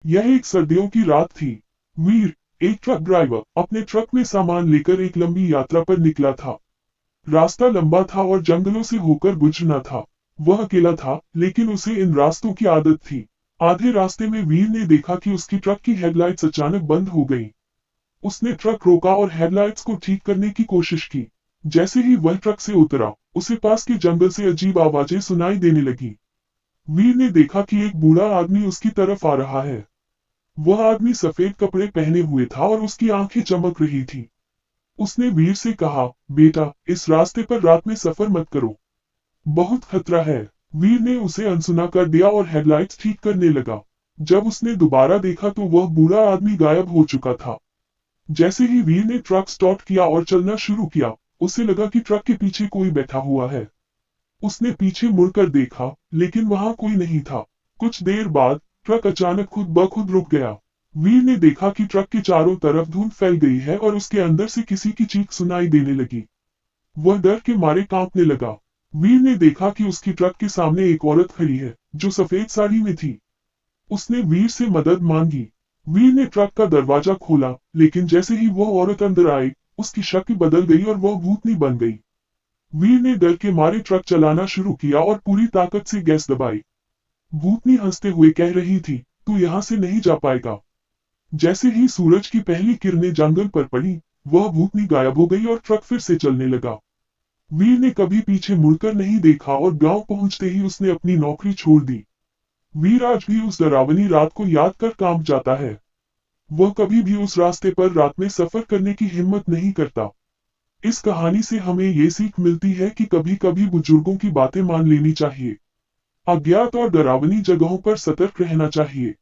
यह एक सर्दियों की रात थी। वीर, एक ट्रक ड्राइवर, अपने ट्रक में सामान लेकर एक लंबी यात्रा पर निकला था। रास्ता लंबा था और जंगलों से होकर गुजरना था। वह अकेला था, लेकिन उसे इन रास्तों की आदत थी। आधे रास्ते में वीर ने देखा कि उसकी ट्रक की हेडलाइट्स अचानक बंद हो गई। उसने ट्रक रोका और हेडलाइट्स को ठीक करने की कोशिश की। जैसे ही वह ट्रक से उतरा, उसे पास के जंगल से अजीब आवाजें सुनाई देने लगी। वीर ने देखा कि एक बूढ़ा आदमी उसकी तरफ आ रहा है। वह आदमी सफेद कपड़े पहने हुए था और उसकी आंखें चमक रही थी। उसने वीर से कहा, बेटा, इस रास्ते पर रात में सफर मत करो। बहुत खतरा है। वीर ने उसे अनसुना कर दिया और हेडलाइट्स ठीक करने लगा। जब उसने दोबारा देखा तो वह बूढ़ा आदमी गायब हो चुका था। जैसे ही वीर ने ट्रक स्टार्ट किया और चलना शुरू किया, उसे लगा कि ट्रक के पीछे कोई बैठा हुआ है। उसने पीछे मुड़कर देखा, लेकिन वहां कोई नहीं था। कुछ देर बाद ट्रक अचानक खुद ब खुद रुक गया। वीर ने देखा कि ट्रक के चारों तरफ धुंध फैल गई है और उसके अंदर से किसी की चीख सुनाई देने लगी। वह डर के मारे कांपने लगा। वीर ने देखा कि उसकी ट्रक के सामने एक औरत खड़ी है, जो सफेद साड़ी में थी। उसने वीर से मदद मांगी। वीर ने ट्रक का दरवाजा खोला, लेकिन जैसे ही वह औरत अंदर आई, उसकी शक्ल बदल गई और वह भूतनी बन गई। वीर ने डर के मारे ट्रक चलाना शुरू किया और पूरी ताकत से गैस दबाई। भूतनी हंसते हुए कह रही थी, तू यहाँ से नहीं जा पाएगा। जैसे ही सूरज की पहली किरणें जंगल पर पड़ी, वह भूतनी गायब हो गई और ट्रक फिर से चलने लगा। वीर ने कभी पीछे मुड़कर नहीं देखा और गांव पहुंचते ही उसने अपनी नौकरी छोड़ दी। वीर आज भी उस डरावनी रात को याद कर कांप जाता है। वह कभी भी उस रास्ते पर रात में सफर करने की हिम्मत नहीं करता। इस कहानी से हमें ये सीख मिलती है कि कभी कभी बुजुर्गों की बातें मान लेनी चाहिए। अज्ञात और डरावनी जगहों पर सतर्क रहना चाहिए।